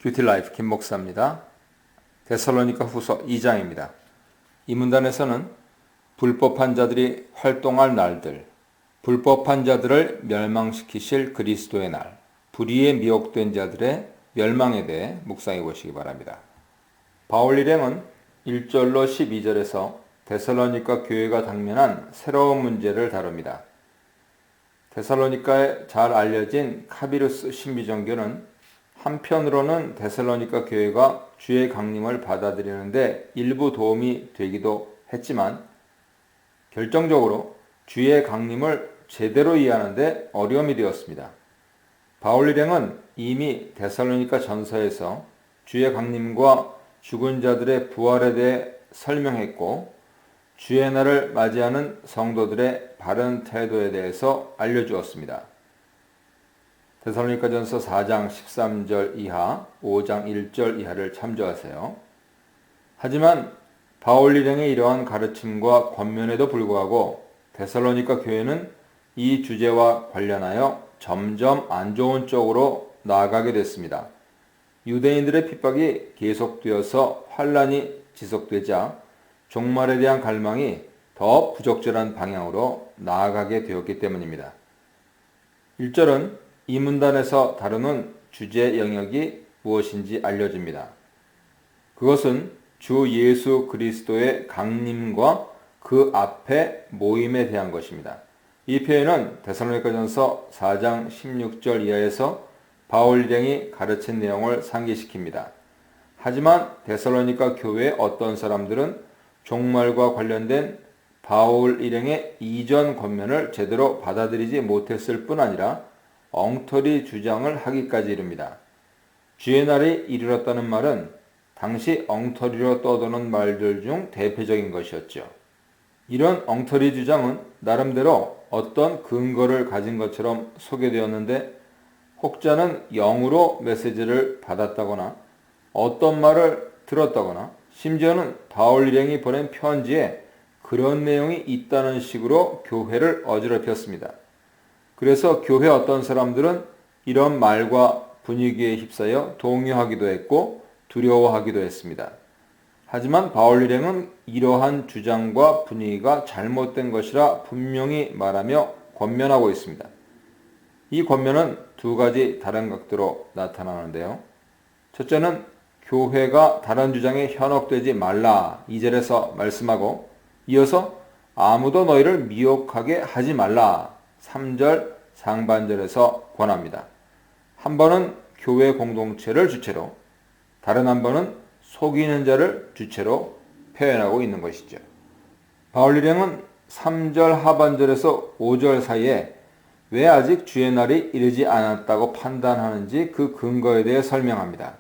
뷰티라이프 김 목사입니다. 데살로니가 후서 2장입니다. 이 문단에서는 불법한 자들이 활동할 날들, 불법한 자들을 멸망시키실 그리스도의 날, 불의에 미혹된 자들의 멸망에 대해 묵상해 보시기 바랍니다. 바울 일행은 1절로 12절에서 데살로니가 교회가 당면한 새로운 문제를 다룹니다. 데살로니가에 잘 알려진 카비루스 신비종교는 한편으로는 데살로니가 교회가 주의 강림을 받아들이는데 일부 도움이 되기도 했지만 결정적으로 주의 강림을 제대로 이해하는데 어려움이 되었습니다. 바울 일행은 이미 데살로니가 전서에서 주의 강림과 죽은 자들의 부활에 대해 설명했고 주의 날을 맞이하는 성도들의 바른 태도에 대해서 알려주었습니다. 데살로니가전서 4장 13절 이하, 5장 1절 이하를 참조하세요. 하지만 바울 일행의 이러한 가르침과 권면에도 불구하고 데살로니가 교회는 이 주제와 관련하여 점점 안 좋은 쪽으로 나아가게 됐습니다. 유대인들의 핍박이 계속되어서 환란이 지속되자 종말에 대한 갈망이 더 부적절한 방향으로 나아가게 되었기 때문입니다. 1절은 이 문단에서 다루는 주제 영역이 무엇인지 알려줍니다. 그것은 주 예수 그리스도의 강림과 그 앞에 모임에 대한 것입니다. 이 표현은 데살로니가전서 4장 16절 이하에서 바울 일행이 가르친 내용을 상기시킵니다. 하지만 데살로니가 교회의 어떤 사람들은 종말과 관련된 바울 일행의 이전 권면을 제대로 받아들이지 못했을 뿐 아니라 엉터리 주장을 하기까지 이릅니다. 주의 날이 이르렀다는 말은 당시 엉터리로 떠도는 말들 중 대표적인 것이었죠. 이런 엉터리 주장은 나름대로 어떤 근거를 가진 것처럼 소개되었는데 혹자는 영으로 메시지를 받았다거나 어떤 말을 들었다거나 심지어는 바울 일행이 보낸 편지에 그런 내용이 있다는 식으로 교회를 어지럽혔습니다. 그래서 교회 어떤 사람들은 이런 말과 분위기에 휩싸여 동요하기도 했고 두려워하기도 했습니다. 하지만 바울 일행은 이러한 주장과 분위기가 잘못된 것이라 분명히 말하며 권면하고 있습니다. 이 권면은 두 가지 다른 각도로 나타나는데요. 첫째는 교회가 다른 주장에 현혹되지 말라 2절에서 말씀하고 이어서 아무도 너희를 미혹하게 하지 말라 3절 상반절에서 권합니다. 한 번은 교회 공동체를 주체로, 다른 한 번은 속이는 자를 주체로 표현하고 있는 것이죠. 바울 일행은 3절 하반절에서 5절 사이에 왜 아직 주의 날이 이르지 않았다고 판단하는지 그 근거에 대해 설명합니다.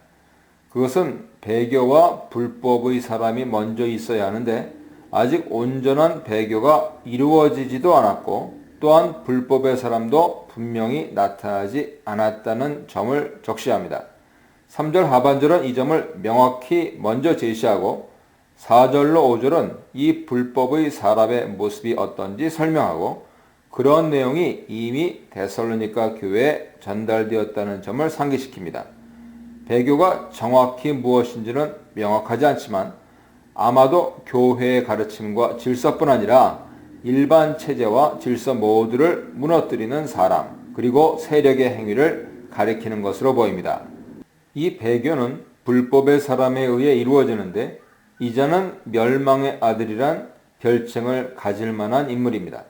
그것은 배교와 불법의 사람이 먼저 있어야 하는데 아직 온전한 배교가 이루어지지도 않았고 또한 불법의 사람도 분명히 나타나지 않았다는 점을 적시합니다. 3절 하반절은 이 점을 명확히 먼저 제시하고 4절로 5절은 이 불법의 사람의 모습이 어떤지 설명하고 그런 내용이 이미 데살로니가 교회에 전달되었다는 점을 상기시킵니다. 배교가 정확히 무엇인지는 명확하지 않지만 아마도 교회의 가르침과 질서뿐 아니라 일반 체제와 질서 모두를 무너뜨리는 사람 그리고 세력의 행위를 가리키는 것으로 보입니다. 이 배교는 불법의 사람에 의해 이루어지는데 이자는 멸망의 아들이란 별칭을 가질 만한 인물입니다.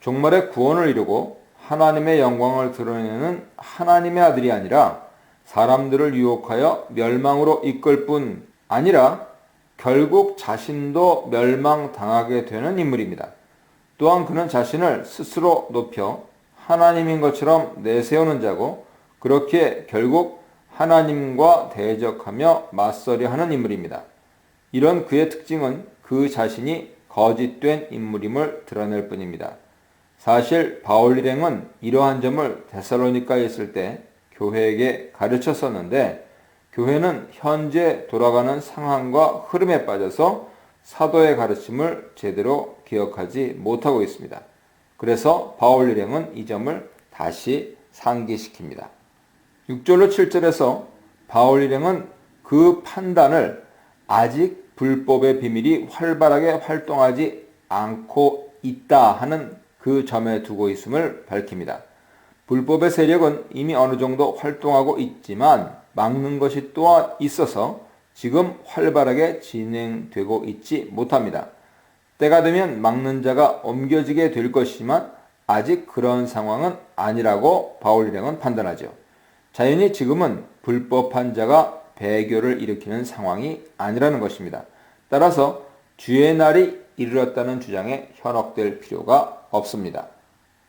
종말의 구원을 이루고 하나님의 영광을 드러내는 하나님의 아들이 아니라 사람들을 유혹하여 멸망으로 이끌 뿐 아니라 결국 자신도 멸망당하게 되는 인물입니다. 또한 그는 자신을 스스로 높여 하나님인 것처럼 내세우는 자고 그렇게 결국 하나님과 대적하며 맞서려 하는 인물입니다. 이런 그의 특징은 그 자신이 거짓된 인물임을 드러낼 뿐입니다. 사실 바울 일행은 이러한 점을 데살로니가에 있을 때 교회에게 가르쳤었는데 교회는 현재 돌아가는 상황과 흐름에 빠져서 사도의 가르침을 제대로 기억하지 못하고 있습니다. 그래서 바울 일행은 이 점을 다시 상기시킵니다. 6절로 7절에서 바울 일행은 그 판단을 아직 불법의 비밀이 활발하게 활동하지 않고 있다 하는 그 점에 두고 있음을 밝힙니다. 불법의 세력은 이미 어느 정도 활동하고 있지만 막는 것이 또한 있어서 지금 활발하게 진행되고 있지 못합니다. 때가 되면 막는 자가 옮겨지게 될 것이지만 아직 그런 상황은 아니라고 바울 일행은 판단하죠. 자연히 지금은 불법한 자가 배교를 일으키는 상황이 아니라는 것입니다. 따라서 주의 날이 이르렀다는 주장에 현혹될 필요가 없습니다.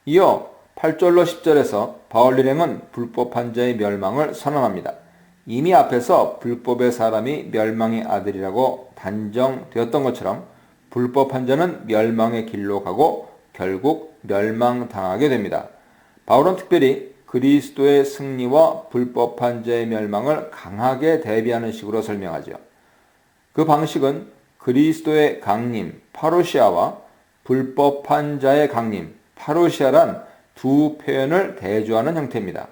이어 8절로 10절에서 바울 일행은 불법한 자의 멸망을 선언합니다. 이미 앞에서 불법의 사람이 멸망의 아들이라고 단정되었던 것처럼 불법한 자는 멸망의 길로 가고 결국 멸망당하게 됩니다. 바울은 특별히 그리스도의 승리와 불법한 자의 멸망을 강하게 대비하는 식으로 설명하죠. 그 방식은 그리스도의 강림, 파루시아와 불법한 자의 강림, 파루시아란 두 표현을 대조하는 형태입니다.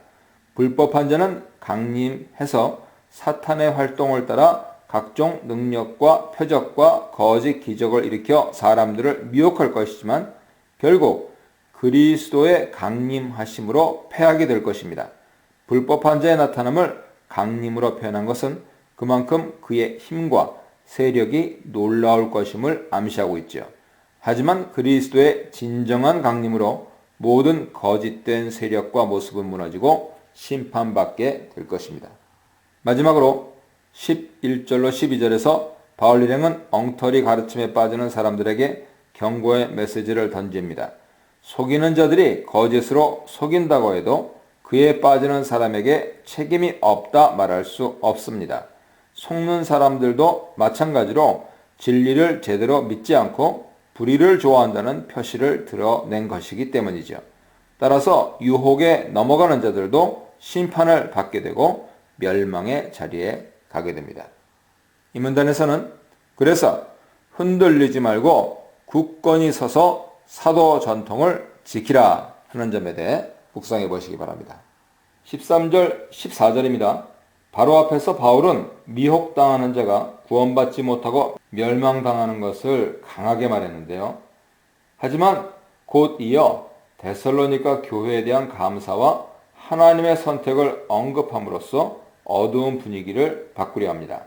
불법한 자는 강림해서 사탄의 활동을 따라 각종 능력과 표적과 거짓 기적을 일으켜 사람들을 미혹할 것이지만 결국 그리스도의 강림하심으로 패하게 될 것입니다. 불법한 자의 나타남을 강림으로 표현한 것은 그만큼 그의 힘과 세력이 놀라울 것임을 암시하고 있죠. 하지만 그리스도의 진정한 강림으로 모든 거짓된 세력과 모습은 무너지고 심판받게 될 것입니다. 마지막으로 11절로 12절에서 바울 일행은 엉터리 가르침에 빠지는 사람들에게 경고의 메시지를 던집니다. 속이는 자들이 거짓으로 속인다고 해도 그에 빠지는 사람에게 책임이 없다 말할 수 없습니다. 속는 사람들도 마찬가지로 진리를 제대로 믿지 않고 불의를 좋아한다는 표시를 드러낸 것이기 때문이죠. 따라서 유혹에 넘어가는 자들도 심판을 받게 되고 멸망의 자리에 가게 됩니다. 이 문단에서는 그래서 흔들리지 말고 굳건히 서서 사도 전통을 지키라 하는 점에 대해 묵상해 보시기 바랍니다. 13절, 14절입니다. 바로 앞에서 바울은 미혹당하는 자가 구원받지 못하고 멸망당하는 것을 강하게 말했는데요. 하지만 곧 이어 데살로니가 교회에 대한 감사와 하나님의 선택을 언급함으로써 어두운 분위기를 바꾸려 합니다.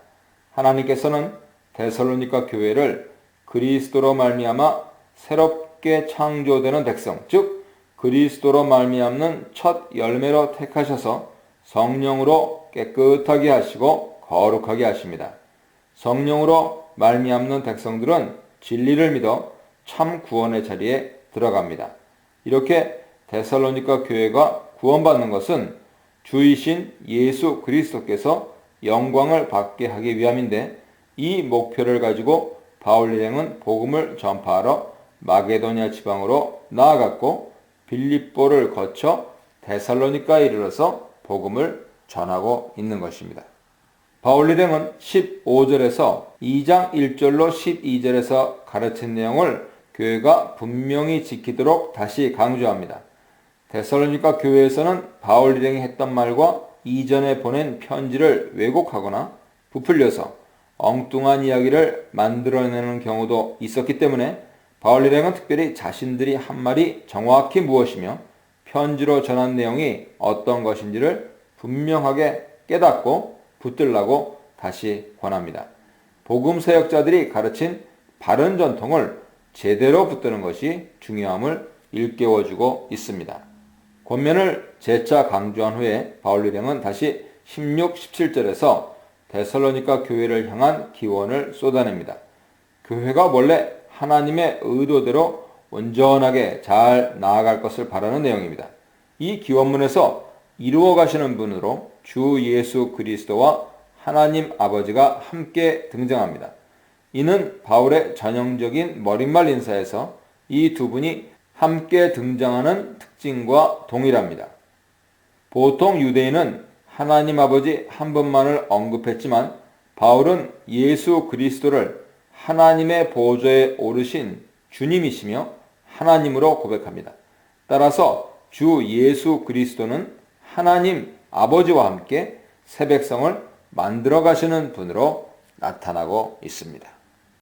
하나님께서는 데살로니가 교회를 그리스도로 말미암아 새롭게 창조되는 백성, 즉 그리스도로 말미암는 첫 열매로 택하셔서 성령으로 깨끗하게 하시고 거룩하게 하십니다. 성령으로 말미암는 백성들은 진리를 믿어 참 구원의 자리에 들어갑니다. 이렇게 데살로니가 교회가 구원받는 것은 주이신 예수 그리스도께서 영광을 받게 하기 위함인데 이 목표를 가지고 바울 일행은 복음을 전파하러 마게도냐 지방으로 나아갔고 빌립보를 거쳐 데살로니가에 이르러서 복음을 전하고 있는 것입니다. 바울 일행은 15절에서 2장 1절로 12절에서 가르친 내용을 교회가 분명히 지키도록 다시 강조합니다. 데살로니가 교회에서는 바울 일행이 했던 말과 이전에 보낸 편지를 왜곡하거나 부풀려서 엉뚱한 이야기를 만들어내는 경우도 있었기 때문에 바울 일행은 특별히 자신들이 한 말이 정확히 무엇이며 편지로 전한 내용이 어떤 것인지를 분명하게 깨닫고 붙들라고 다시 권합니다. 복음 사역자들이 가르친 바른 전통을 제대로 붙드는 것이 중요함을 일깨워주고 있습니다. 권면을 재차 강조한 후에 바울 일행은 다시 16, 17절에서 데살로니가 교회를 향한 기원을 쏟아냅니다. 교회가 원래 하나님의 의도대로 온전하게 잘 나아갈 것을 바라는 내용입니다. 이 기원문에서 이루어 가시는 분으로 주 예수 그리스도와 하나님 아버지가 함께 등장합니다. 이는 바울의 전형적인 머릿말 인사에서 이 두 분이 함께 등장하는 특징과 동일합니다. 보통 유대인은 하나님 아버지 한 분만을 언급했지만 바울은 예수 그리스도를 하나님의 보좌에 오르신 주님이시며 하나님으로 고백합니다. 따라서 주 예수 그리스도는 하나님 아버지와 함께 새 백성을 만들어 가시는 분으로 나타나고 있습니다.